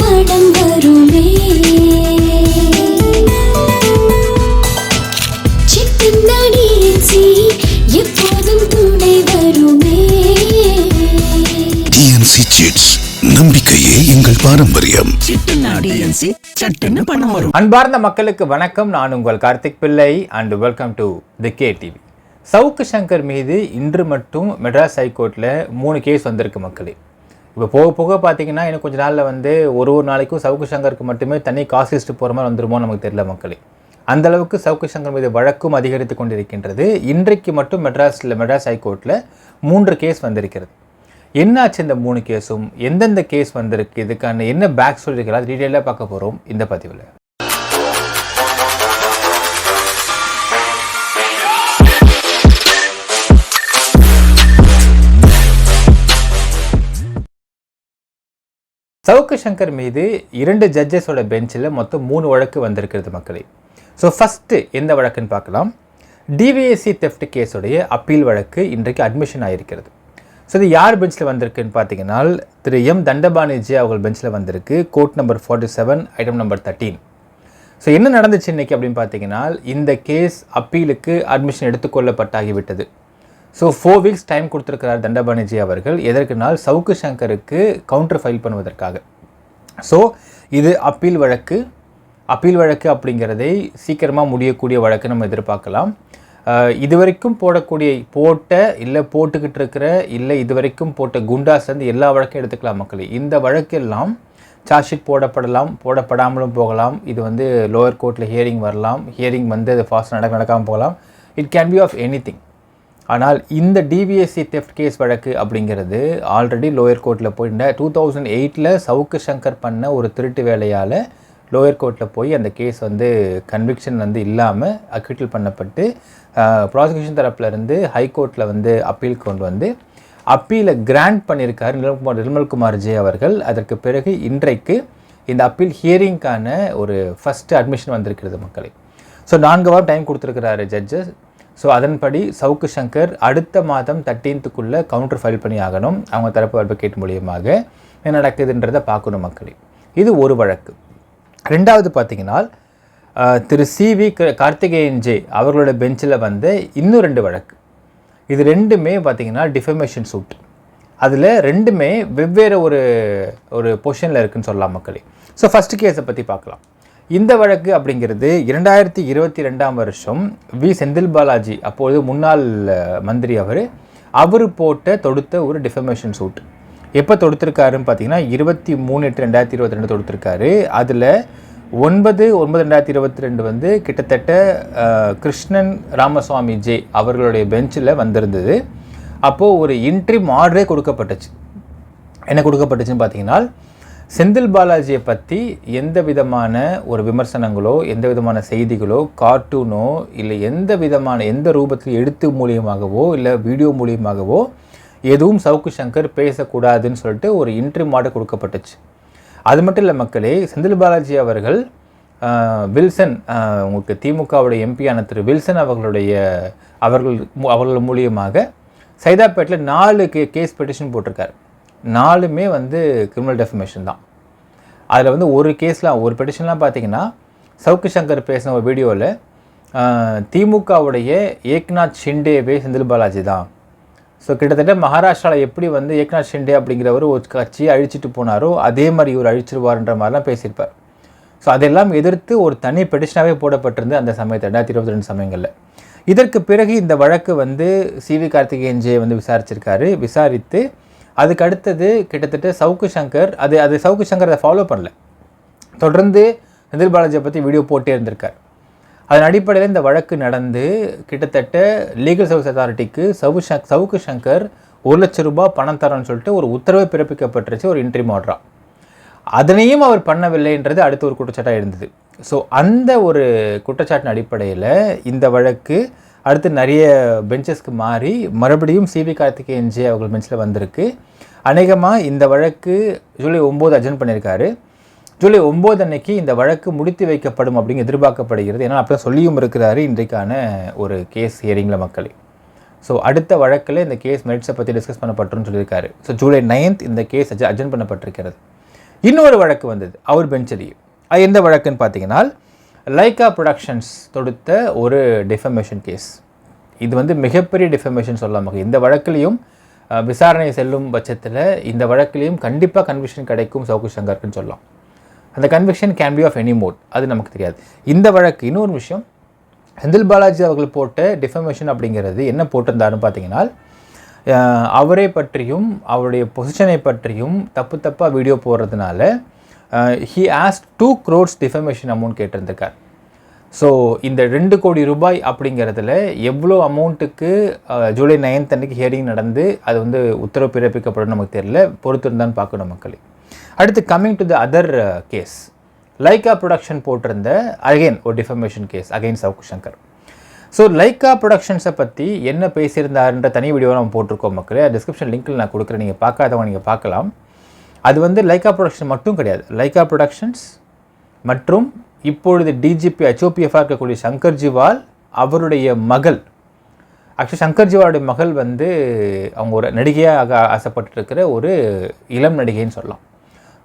படம் வருமே எப்போதும் துணை வருமே. டிஎன்சி சிட்ஸ், நம்பிக்கையே எங்கள் பாரம்பரியம். அன்பார்ந்த மக்களுக்கு வணக்கம். நான் உங்கள் Karthik Pillai and welcome to the K TV. Savukku Shankar மீது இன்று மட்டும் மெட்ராஸ் ஹைகோர்ட்டில் 3 கேஸ் வந்திருக்கு மக்களே. இப்போ போக போக பார்த்தீங்கன்னா இன்னும் கொஞ்சம் நாளில் ஒரு நாளைக்கும் சவுக்கு சங்கருக்கு மட்டுமே தனி காசு லிஸ்ட்டு போகிற மாதிரி வந்துருமோ நமக்கு தெரியல மக்களே. அந்தளவுக்கு சவுக்கு சங்கர் மீது வழக்கும் அதிகரித்து கொண்டிருக்கின்றது. இன்றைக்கு மட்டும் மெட்ராஸ் ஹைகோர்ட்டில் 3 கேஸ் வந்திருக்கிறது. என்னாச்சு இந்த 3 கேஸும், எந்தெந்த கேஸ் வந்திருக்கு, இதுக்கான என்ன பேக் ஸ்டோரி இருக்கிறா டீட்டெயிலாக பார்க்க போகிறோம் இந்த பதிவில். சவுக்கு சங்கர் மீது 2 ஜட்ஜஸோட பெஞ்சில் மொத்தம் 3 வழக்கு வந்திருக்கிறது மக்களே. ஸோ ஃபஸ்ட்டு எந்த வழக்குன்னு பார்க்கலாம். டிவிஎஸ்சி தெஃப்ட் கேஸுடைய அப்பீல் வழக்கு இன்றைக்கு அட்மிஷன் ஆகிருக்கிறது. ஸோ இது யார் பெஞ்சில் வந்திருக்குன்னு பார்த்தீங்கன்னா திரு எம் தண்டபாணிஜி அவர்கள் பெஞ்சில் வந்திருக்கு. Court number 47 item number 13. So என்ன நடந்துச்சு இன்றைக்கி அப்படின்னு பார்த்தீங்கன்னா, இந்த கேஸ் அப்பீலுக்கு அட்மிஷன் எடுத்துக்கொள்ளப்பட்டாகிவிட்டது. ஸோ 4 வீக்ஸ் டைம் கொடுத்துருக்கிறார் தண்டபாணிஜி அவர்கள். எதற்குனால் சவுக்கு சங்கருக்கு கவுண்டர் ஃபைல் பண்ணுவதற்காக. ஸோ இது அப்பீல் வழக்கு அப்படிங்கிறதை சீக்கிரமாக முடியக்கூடிய வழக்கு நம்ம எதிர்பார்க்கலாம். இதுவரைக்கும் போட்டுக்கிட்டு இருக்கிற இதுவரைக்கும் போட்ட குண்டாஸ்லேருந்து எல்லா வழக்கும் எடுத்துக்கலாம் மக்களே. இந்த வழக்கெல்லாம் சார்ஜ் ஷீட் போடப்படாமலும் போகலாம். இது லோயர் கோர்ட்டில் ஹியரிங் வரலாம். ஹியரிங் அது ஃபாஸ்ட் நடக்காமல் போகலாம். It can be of any thing. ஆனால் இந்த டிவிஎஸ்சி தெஃப்ட் கேஸ் வழக்கு அப்படிங்கிறது ஆல்ரெடி லோயர் கோர்ட்டில் போய் 2008 சவுக்கு சங்கர் பண்ண ஒரு திருட்டு வேலையால் லோயர் கோர்ட்டில் போய் அந்த கேஸ் கன்விக்ஷன் இல்லாமல் அக்விட்டல் பண்ணப்பட்டு ப்ராசிக்யூஷன் தரப்புலேருந்து ஹைகோர்ட்டில் அப்பீல் கொண்டு அப்பீலை கிராண்ட் பண்ணியிருக்கார் நிர்மல்குமார் ஜே அவர்கள். அதற்கு பிறகு இன்றைக்கு இந்த அப்பீல் ஹியரிங்கான ஒரு ஃபஸ்ட்டு அட்மிஷன் வந்திருக்கிறது மக்களே. ஸோ 4 வாரம் டைம் கொடுத்துருக்கிறாரு ஜட்ஜஸ். ஸோ அதன்படி சவுக்கு சங்கர் அடுத்த மாதம் 13th கவுண்டர் ஃபைல் பண்ணி ஆகணும். அவங்க தரப்பு அட்வொகேட் மூலியமாக என்ன நடக்குதுன்றதை பார்க்கணும் மக்களே. இது ஒரு வழக்கு. ரெண்டாவது பார்த்தீங்கன்னா திரு சிவி கார்த்திகேயன் ஜே அவர்களோட பெஞ்சில் இன்னும் 2 வழக்கு. இது ரெண்டுமே பார்த்தீங்கன்னா டிஃபமேஷன் சூட். அதில் ரெண்டுமே வெவ்வேறு ஒரு பொசிஷனில் இருக்குதுன்னு சொல்லலாம் மக்களே. ஸோ ஃபஸ்ட்டு கேஸை பற்றி பார்க்கலாம். இந்த வழக்கு அப்படிங்கிறது 2022 வருஷம் வி செந்தில் பாலாஜி, அப்போது முன்னாள் மந்திரி அவர் தொடுத்த ஒரு டிஃபமேஷன் சூட். எப்போ தொடுத்திருக்காருன்னு பார்த்தீங்கன்னா 23/8/2022 தொடுத்திருக்காரு. அதில் 9/9/2022 கிட்டத்தட்ட கிருஷ்ணன் ராமசுவாமி ஜே அவர்களுடைய பெஞ்சில் வந்திருந்தது. அப்போது ஒரு இன்ட்ரிம் ஆர்டரே கொடுக்கப்பட்டுச்சு. என்ன கொடுக்கப்பட்டுச்சுன்னு பார்த்தீங்கன்னா, செந்தில் பாலாஜியை பற்றி எந்த விதமான ஒரு விமர்சனங்களோ, எந்த விதமான செய்திகளோ, கார்ட்டூனோ, இல்லை எந்த ரூபத்தில் எழுத்து மூலியமாகவோ இல்லை வீடியோ மூலியமாகவோ எதுவும் சவுக்கு சங்கர் பேசக்கூடாதுன்னு சொல்லிட்டு ஒரு இன்ட்ரிம் ஆர்டர் கொடுக்கப்பட்டுச்சு. அது மட்டும் இல்லை மக்களே, செந்தில் பாலாஜி அவர்கள் வில்சன், உங்களுக்கு திமுகவுடைய எம்பியான திரு வில்சன் அவர்கள் மூலியமாக சைதாப்பேட்டில் 4 கேஸ் பெட்டிஷன் போட்டிருக்காரு. 4மே கிரிமினல் டெஃபமேஷன் தான். அதில் ஒரு பெட்டிஷன்லாம் பார்த்தீங்கன்னா சவுக்கு சங்கர் பேசின ஒரு வீடியோவில் திமுகவுடைய ஏக்நாத் ஷிண்டேவே செந்தில் பாலாஜி தான். ஸோ கிட்டத்தட்ட மகாராஷ்டிராவில் எப்படி ஏக்நாத் ஷிண்டே அப்படிங்கிறவர் ஒரு கட்சியை அழிச்சிட்டு போனாரோ அதே மாதிரி இவர் அழிச்சிருவார்ன்ற மாதிரிலாம் பேசியிருப்பார். ஸோ அதெல்லாம் எதிர்த்து ஒரு தனி பெட்டிஷனாகவே போடப்பட்டிருந்து அந்த சமயத்தில் 2022 சமயங்களில். இதற்கு பிறகு இந்த வழக்கு சிவி கார்த்திகேயன் ஜே விசாரிச்சிருக்காரு. விசாரித்து அதுக்கு அடுத்தது கிட்டத்தட்ட சவுக்கு சங்கர் சவுக்கு சங்கர் அதை ஃபாலோ பண்ணல. தொடர்ந்து செந்தில் பாலாஜியை பற்றி வீடியோ போட்டே இருந்திருக்கார். அதன் அடிப்படையில் இந்த வழக்கு நடந்து கிட்டத்தட்ட லீகல் சர்வீஸ் அத்தாரிட்டிக்கு சவுக்கு சங்கர் 1 லட்சம் ரூபாய் பணம் தரேன்னு சொல்லிட்டு ஒரு உத்தரவு பிறப்பிக்கப்பட்டுருச்சு, ஒரு இன்ட்ரிம் ஆர்டரா. அதனையும் அவர் பண்ணவில்லைன்றது அடுத்த ஒரு குற்றச்சாட்டாக இருந்தது. ஸோ அந்த ஒரு குற்றச்சாட்டின் அடிப்படையில் இந்த வழக்கு அடுத்து நிறைய பெஞ்சஸ்க்கு மாறி மறுபடியும் சிவி கார்த்திகேயன் ஜே அவர்கள் பெஞ்சில் வந்திருக்கு. அநேகமாக இந்த வழக்கு ஜூலை 9 அட்ஜெண்ட் பண்ணியிருக்காரு. ஜூலை 9 அன்னைக்கு இந்த வழக்கு முடித்து வைக்கப்படும் அப்படிங்க எதிர்பார்க்கப்படுகிறது. ஏன்னா அப்படி சொல்லியும் இருக்கிறாரு இன்றைக்கான ஒரு கேஸ் ஹியரிங்கில் மக்களே. ஸோ அடுத்த வழக்கில் இந்த கேஸ் மெரிட்ஸை பற்றி டிஸ்கஸ் பண்ணப்பட்டுன்னு சொல்லியிருக்காரு. ஸோ ஜூலை 9th இந்த கேஸ் அட்ஜென்ட் பண்ணப்பட்டிருக்கிறது. இன்னொரு வழக்கு வந்தது அவர் பெஞ்சிலேயே. அது எந்த வழக்குன்னு பார்த்தீங்கன்னா லைக்கா ப்ரொடக்ஷன்ஸ் தொடுத்த ஒரு டிஃபமேஷன் கேஸ். இது வந்து மிகப்பெரிய டிஃபமேஷன் சொல்லலாம். இந்த வழக்கிலையும் விசாரணை செல்லும் பட்சத்தில் இந்த வழக்கிலையும் கண்டிப்பாக கன்விக்ஷன் கிடைக்கும் சவுக்கு சங்கருக்குன்னு சொல்லலாம். அந்த conviction can be of any mode, அது நமக்கு தெரியாது. இந்த வழக்கு இன்னொரு விஷயம், செந்தில் பாலாஜி அவர்கள் போட்ட டிஃபமேஷன் அப்படிங்கிறது என்ன போட்டிருந்தாருன்னு பார்த்தீங்கன்னா அவரை பற்றியும் அவருடைய பொசிஷனை பற்றியும் தப்பாக வீடியோ போடுறதுனால he ask 2 crores defamation amount கேட்டிருந்திருக்கார். ஸோ இந்த 2 கோடி ரூபாய் அப்படிங்கிறதுல எவ்வளோ அமௌண்ட்டுக்கு ஜூலை 9th அன்றைக்கி ஹியரிங் நடந்து அது வந்து உத்தரவு பிறப்பிக்கப்படும் நமக்கு தெரியல, பொறுத்திருந்தான்னு பார்க்கணும் மக்களே. அடுத்து coming to the other case, Lyca production போட்டிருந்த அகைன் ஒரு defamation case again Savukku Shankar. So Lyca ப்ரொடக்ஷன்ஸை பற்றி என்ன பேசியிருந்தாருன்ற தனி வீடியோவை நம்ம போட்டிருக்கோம் மக்களே. டிஸ்கிரிப்ஷன் லிங்க்கில் நான் கொடுக்குறேன், நீங்கள் பார்க்காதவங்க நீங்கள் பார்க்கலாம். அது வந்து லைக்கா ப்ரொடக்ஷன் மட்டும் கிடையாது, லைக்கா ப்ரொடக்ஷன்ஸ் மற்றும் இப்பொழுது டிஜிபி HOPFஆக இருக்கக்கூடிய சங்கர் ஜிவால் அவருடைய மகள், ஆக்சுவலி சங்கர் ஜிவாலுடைய மகள் வந்து அவங்க ஒரு நடிகையாக ஆசைப்பட்டுருக்கிற ஒரு இளம் நடிகைன்னு சொல்லலாம்.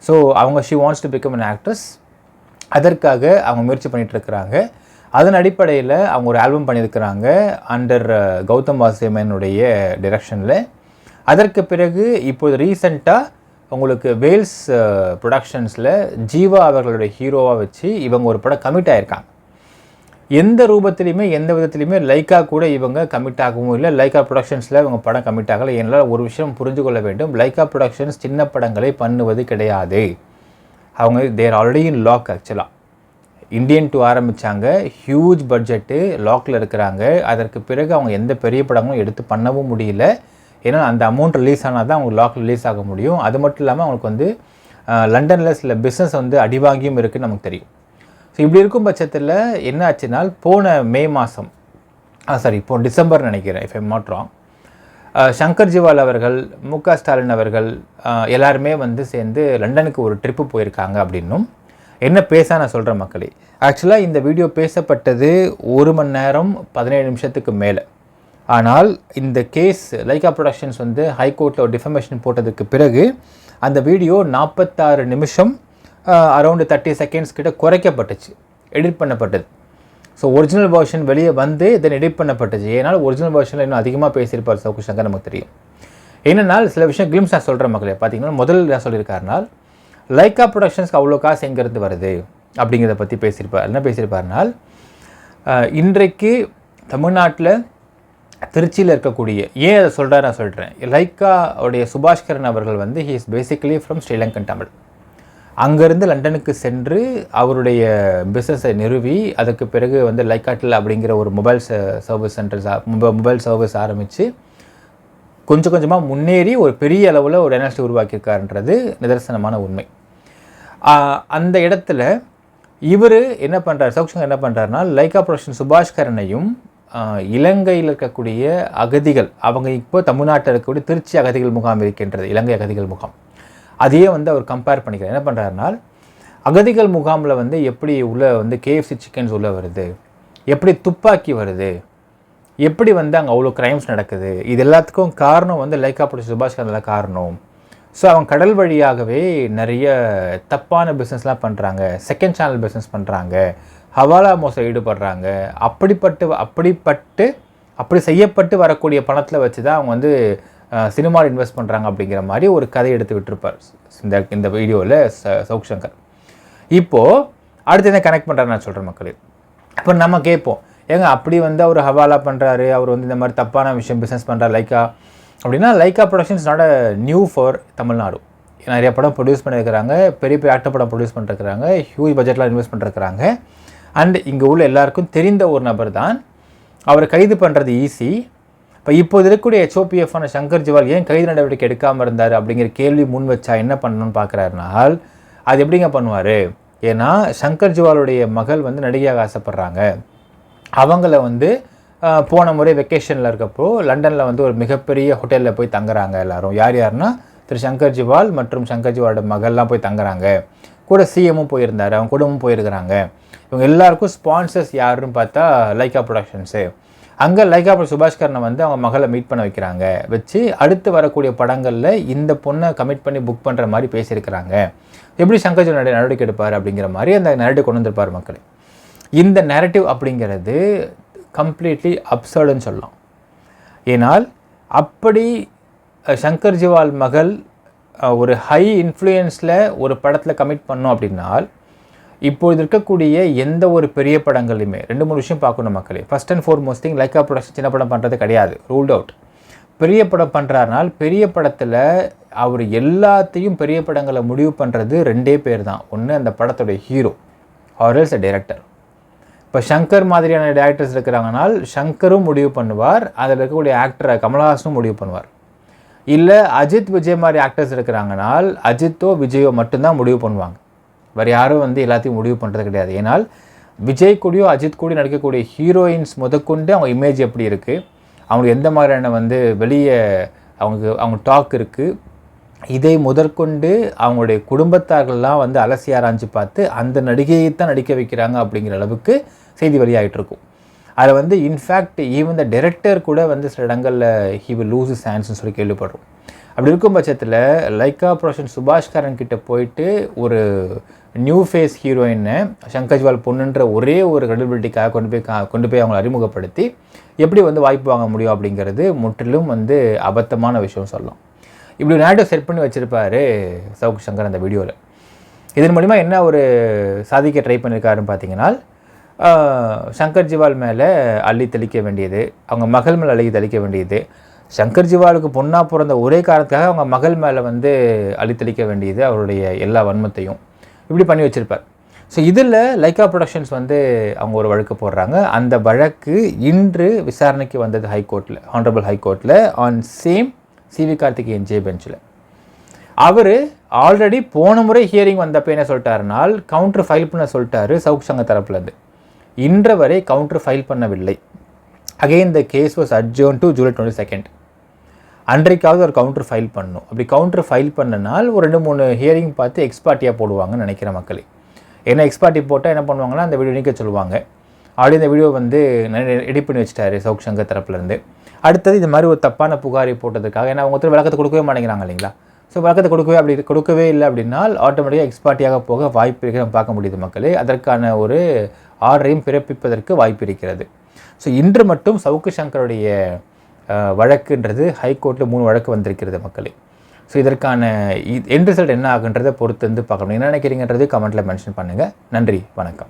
ஸோ அவங்க she wants to become an actress. அதற்காக அவங்க முயற்சி பண்ணிகிட்ருக்கிறாங்க. அதன் அடிப்படையில் அவங்க ஒரு ஆல்பம் பண்ணியிருக்கிறாங்க அண்டர் கௌதம் வாசுதேவனுடைய டைரக்ஷனில். அதற்கு பிறகு இப்போது ரீசெண்டாக உங்களுக்கு வேல்ஸ் ப்ரொடக்ஷன்ஸில் ஜீவா அவர்களுடைய ஹீரோவாக வச்சு இவங்க ஒரு படம் கமிட் ஆகிருக்காங்க. எந்த ரூபத்துலையுமே எந்த விதத்துலையுமே லைக்கா கூட இவங்க கமிட் ஆகவும் இல்லை, லைக்கா ப்ரொடக்ஷன்ஸில் இவங்க படம் கமிட் ஆகலை. என்னால் ஒரு விஷயம் புரிஞ்சு கொள்ள வேண்டும், லைக்கா ப்ரொடக்ஷன்ஸ் சின்ன படங்களை பண்ணுவது கிடையாது. அவங்க தேர் ஆல்ரெடி இன் லாக். ஆக்சுவலாக இந்தியன் 2 ஆரம்பித்தாங்க, ஹியூஜ் பட்ஜெட்டு, லாக்கில் இருக்கிறாங்க. அதற்கு பிறகு அவங்க எந்த பெரிய படங்களும் எடுத்து பண்ணவும் முடியல. ஏன்னா அந்த அமௌண்ட் ரிலீஸ் ஆனால் தான் அவங்க லாக் ரிலீஸ் ஆக முடியும். அது மட்டும் இல்லாமல் அவங்களுக்கு வந்து லண்டனில் சில பிஸ்னஸ் வந்து அடிவாங்கியும் இருக்குதுன்னு நமக்கு தெரியும். ஸோ இப்படி இருக்கும் பட்சத்தில் என்ன ஆச்சுனால் போன மே மாதம் இப்போ டிசம்பர் நினைக்கிறேன், if I'm not wrong, Shankar Jiwal அவர்கள், முக ஸ்டாலின் அவர்கள் எல்லாருமே வந்து சேர்ந்து லண்டனுக்கு ஒரு ட்ரிப்பு போயிருக்காங்க. அப்படின்னும் என்ன பேச நான் சொல்கிறேன் மக்களே. ஆக்சுவலாக இந்த வீடியோ பேசப்பட்டது 1 மணி நேரம் 17 நிமிஷத்துக்கு மேலே. ஆனால் இந்த கேஸ் லைக்கா ப்ரொடக்ஷன்ஸ் வந்து ஹைகோர்ட்டில் ஒரு டிஃபமேஷன் போட்டதுக்கு பிறகு அந்த வீடியோ 46 நிமிஷம் அரௌண்டு 30 செகண்ட்ஸ் கிட்ட குறைக்கப்பட்டுச்சு, எடிட் பண்ணப்பட்டது. ஸோ ஒரிஜினல் வெர்ஷன் வெளியே வந்து தென் எடிட் பண்ணப்பட்டுச்சு. ஏன்னால் ஒரிஜினல் வெர்ஷனில் இன்னும் அதிகமாக பேசியிருப்பார் சவுக்கு சங்கர், நமக்கு தெரியும். என்னென்னால் சில விஷயம் கிளிம்ஸ் நான் சொல்கிறேன் மக்களே. பார்த்தீங்கன்னா முதல்ல என்ன சொல்லியிருக்காருனால் லைக்கா ப்ரொடக்ஷன்ஸ்க்கு அவ்வளோ காசு எங்கேருந்து வருது அப்படிங்கிறத பற்றி பேசியிருப்பார். என்ன பேசியிருப்பார்னால் இன்றைக்கு தமிழ்நாட்டில் திருச்சியில் இருக்கக்கூடிய, ஏன் அதை சொல்கிறார் நான் சொல்கிறேன், லைக்காவுடைய சுபாஷ்கரன் அவர்கள் வந்து he is basically from Sri Lankan Tamil. அங்கேருந்து லண்டனுக்கு சென்று அவருடைய பிஸ்னஸை நிறுவி அதுக்கு பிறகு வந்து லைக்காட்டில் அப்படிங்கிற ஒரு mobile service centres mobile service ஆரம்பித்து கொஞ்சம் கொஞ்சமாக முன்னேறி ஒரு பெரிய அளவில் ஒரு டைனாஸ்டி உருவாக்கியிருக்காருன்றது நிதர்சனமான உண்மை. அந்த இடத்துல இவர் என்ன பண்ணுறார், சவுக்கு என்ன பண்ணுறாருனா லைக்கா ப்ரொடக்ஷன் சுபாஷ்கரனையும் இலங்கையில் இருக்கக்கூடிய அகதிகள், அவங்க இப்போ தமிழ்நாட்டில் இருக்கக்கூடிய திருச்சி அகதிகள் முகாம் இருக்கின்றது, இலங்கை அகதிகள் முகாம், அதையே வந்து அவர் கம்பேர் பண்ணிக்கிறார். என்ன பண்ணுறாருனால் அகதிகள் முகாமில் வந்து எப்படி உள்ள வந்து KFC சிக்கன்ஸ் உள்ளே வருது, எப்படி துப்பாக்கி வருது, எப்படி வந்து அங்கே அவ்வளோ க்ரைம்ஸ் நடக்குது, இது எல்லாத்துக்கும் காரணம் வந்து லைக்கா ப்ரொடக்ஷன் சுபாஷ்கரன் தான் காரணம். ஸோ அவங்க கடல் வழியாகவே நிறைய தப்பான பிஸ்னஸ்லாம் பண்ணுறாங்க, செகண்ட் சேனல் பிஸ்னஸ் பண்ணுறாங்க, ஹவாலா மோசம் ஈடுபடுறாங்க, அப்படி செய்யப்பட்டு வரக்கூடிய பணத்தில் வச்சு தான் அவங்க வந்து சினிமாவில் இன்வெஸ்ட் பண்ணுறாங்க அப்படிங்கிற மாதிரி ஒரு கதை எடுத்து விட்டுருப்பார் இந்த வீடியோவில் சவுக்கு சங்கர். இப்போது அடுத்து என்ன கனெக்ட் பண்ணுறாரு நான் சொல்கிறேன் மக்களே. இப்போ நம்ம கேட்போம், ஏங்க அப்படி வந்து அவர் ஹவாலா பண்ணுறாரு, அவர் வந்து இந்த மாதிரி தப்பான விஷயம் பிஸ்னஸ் பண்ணுறாரு லைக்கா அப்படின்னா, Lyca productions not new for Tamil Nadu. நிறைய படம் ப்ரொடியூஸ் பண்ணியிருக்கிறாங்க, பெரிய பெரிய ஆக்டர் படம் ப்ரொடியூஸ் பண்ணிருக்கிறாங்க, ஹியூஜ் பட்ஜெட்லாம் இன்வெஸ்ட் பண்ணிருக்கிறாங்க. அண்ட் இங்கே உள்ள எல்லாருக்கும் தெரிந்த ஒரு நபர் தான். அவரை கைது பண்ணுறது ஈஸி. இப்போது இருக்கக்கூடிய HOPFஆன சங்கர் ஜிவால் ஏன் கைது நடவடிக்கை எடுக்காமல் இருந்தார் அப்படிங்கிற கேள்வி முன் வச்சா என்ன பண்ணணும்னு பார்க்குறாருனால் அது எப்படிங்க பண்ணுவார். ஏன்னா சங்கர் ஜிவாலுடைய மகள் வந்து நடிகையாக ஆசைப்பட்றாங்க. அவங்கள வந்து போன முறை வெக்கேஷனில் இருக்கப்போ லண்டனில் வந்து ஒரு மிகப்பெரிய ஹோட்டலில் போய் தங்குறாங்க எல்லோரும். யாருன்னா திரு சங்கர் ஜிவால் மற்றும் சங்கர் ஜிவாலோட மகள்லாம் போய் தங்குறாங்க. கூட சிஎம்மும் போயிருந்தார், அவங்க குடும்பமும் போயிருக்கிறாங்க. இவங்க எல்லாருக்கும் ஸ்பான்சர்ஸ் யாருன்னு பார்த்தா லைக்கா ப்ரொடக்ஷன்ஸு. அங்கே லைக்கா சுபாஷ்கரனை வந்து அவங்க மகளை மீட் பண்ண வைக்கிறாங்க. வச்சு அடுத்து வரக்கூடிய படங்களில் இந்த பொண்ணை கமிட் பண்ணி புக் பண்ணுற மாதிரி பேசியிருக்கிறாங்க. எப்படி சங்கர் ஜி நடவடிக்கை எடுப்பார் அப்படிங்கிற மாதிரி அந்த நேரட்டிவ் கொண்டு வந்திருப்பார் மக்கள். இந்த நேரட்டிவ் அப்படிங்கிறது கம்ப்ளீட்லி அப்சர்டுன்னு சொல்லலாம். ஏனால் அப்படி சங்கர் ஜிவால் மகள் ஒரு ஹை இன்ஃப்ளூயன்ஸில் ஒரு படத்தில் கமிட் பண்ணோம் அப்படின்னால் இப்போது இருக்கக்கூடிய எந்த ஒரு பெரிய படங்களையுமே 2-3 விஷயம் பார்க்கணும் மக்களே. First and foremost thing Lyca production சின்ன படம் பண்ணுறது கிடையாது, ரூல்ட் அவுட். பெரிய படம் பண்ணுறாருனால் பெரிய படத்தில் அவர் எல்லாத்தையும் பெரிய படங்களை முடிவு பண்ணுறது 2 பேர் தான். ஒன்று அந்த படத்துடைய ஹீரோ ஆர்எல்ஸ் டைரக்டர். இப்போ ஷங்கர் மாதிரியான டேரக்டர்ஸ் இருக்கிறாங்கனால் ஷங்கரும் முடிவு பண்ணுவார், அதில் இருக்கக்கூடிய ஆக்டரை கமல்ஹாசனும் முடிவு பண்ணுவார். இல்லை அஜித் விஜய் மாதிரி ஆக்டர்ஸ் இருக்கிறாங்கனால் அஜித்தோ விஜயோ மட்டும்தான் முடிவு பண்ணுவாங்க. வேறு யாரும் வந்து எல்லாத்தையும் முடிவு பண்ணுறது கிடையாது. ஏன்னால் விஜய் கூடயோ அஜித் கூடயோ நடிக்கக்கூடிய ஹீரோயின்ஸ் முதற்கொண்டு அவங்க இமேஜ் எப்படி இருக்குது, அவங்களுக்கு எந்த மாதிரியான வந்து வெளியே அவங்க டாக் இருக்குது, இதை முதற்கொண்டு அவங்களுடைய குடும்பத்தார்கள்லாம் வந்து அலசி ஆராய்ஞ்சு பார்த்து அந்த நடிகையை தான் நடிக்க வைக்கிறாங்க அப்படிங்கிற அளவுக்கு செய்தி வெளியாகிட்டு அதில் வந்து இன்ஃபேக்ட் ஈவன் த டைரக்டர் கூட வந்து சில இடங்களில் ஹி வில் லூஸ் ஹிஸ் ஹேண்ட்ஸ்னு சொல்லி கேள்விப்படுறோம். அப்படி இருக்கும் பட்சத்தில் லைக்கா ப்ரொடக்ஷன் சுபாஷ்கரன் கிட்ட போயிட்டு ஒரு நியூ ஃபேஸ் ஹீரோயினை சங்கர் ஜிவால் பொண்ணுன்ற ஒரே ஒரு கிரெடிபிலிட்டிக்காக கொண்டு போய் அவங்களை அறிமுகப்படுத்தி எப்படி வந்து வாய்ப்பு வாங்க முடியும் அப்படிங்கிறது முற்றிலும் வந்து அபத்தமான விஷயம் சொல்லலாம். இப்படி நேரட்டிவ் செட் பண்ணி வச்சுருப்பார் சவுக் சங்கர் அந்த வீடியோவில். இதன் மூலிமா என்ன ஒரு சாதிக்க ட்ரை பண்ணியிருக்காருன்னு பார்த்தீங்கன்னா, சங்கர் ஜிவால் மேலே அள்ளி தெளிக்க வேண்டியது, அவங்க மகள் மேலே அள்ளி தெளிக்க வேண்டியது, சங்கர் ஜிவாலுக்கு பொண்ணாக பிறந்த ஒரே காரணத்துக்காக அவங்க மகள் மேலே வந்து அழித்தளிக்க வேண்டியது அவருடைய எல்லா வன்மத்தையும் இப்படி பண்ணி வச்சுருப்பார். ஸோ இதில் லைக்கா ப்ரொடக்ஷன்ஸ் வந்து அவங்க ஒரு வழக்கு போடுறாங்க. அந்த வழக்கு இன்று விசாரணைக்கு வந்தது ஹைகோர்ட்டில், ஹானரபிள் ஹைகோர்ட்டில் on same CV Karthikeyan J பெஞ்சில். அவர் ஆல்ரெடி போன முறை ஹியரிங் வந்தப்போ என்ன சொல்லிட்டாருனால் கவுண்டர் ஃபைல் பண்ண சொல்லிட்டாரு சவுக் சங்கர் தரப்புலேருந்து. இன்று வரை கவுண்டர் ஃபைல் பண்ணவில்லை. Again the case was adjourn to July 22. அன்றைக்காவது ஒரு கவுண்டர் ஃபைல் பண்ணணும். அப்படி கவுண்டர் ஃபைல் பண்ணனால் ஒரு 2-3 ஹியரிங் பார்த்து எக்ஸ்பார்ட்டியாக போடுவாங்கன்னு நினைக்கிற மக்களே. ஏன்னா எக்ஸ்பார்ட்டி போட்டால் என்ன பண்ணுவாங்கன்னா அந்த வீடியோ நீக்க சொல்லுவாங்க. ஆல்ரெடி இந்த வீடியோ வந்து எடிட் பண்ணி வச்சுட்டாரு சவுக் சங்கர் தரப்புலேருந்து. அடுத்தது இது மாதிரி ஒரு தப்பான புகாரை போட்டதுக்காக, ஏன்னா அவங்க ஒருத்தர் விளக்கத்தை கொடுக்கவே மாட்டேங்கிறாங்க இல்லைங்களா. ஸோ விளக்கத்தை கொடுக்கவே இல்லை அப்படின்னால் ஆட்டோமேட்டிக்காக எக்ஸ்பார்ட்டியாக போக வாய்ப்பு இருக்கிறது பார்க்க முடியுது மக்களே. அதற்கான ஒரு ஆர்டரையும் பிறப்பிப்பதற்கு வாய்ப்பு இருக்கிறது. ஸோ இன்று மட்டும் சவுக்கு சங்கருடைய வழக்குன்றது ஹைகோர்ட்டில் 3 வழக்கு வந்திருக்கிறது மக்களே. ஸோ இதற்கான எண்ட் ரிசல்ட் என்ன ஆகுன்றதை பொறுத்து வந்து பார்க்கணும். என்ன நினைக்கிறீங்கன்றது கமெண்ட்டில் மென்ஷன் பண்ணுங்கள். நன்றி, வணக்கம்.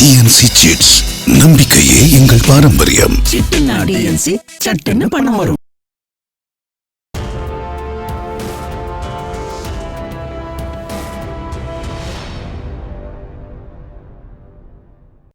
டிஎன்சி சிட்ஸ், நம்பிக்கையே எங்கள் பாரம்பரியம். சட்டுன்னு பணம் வரும்.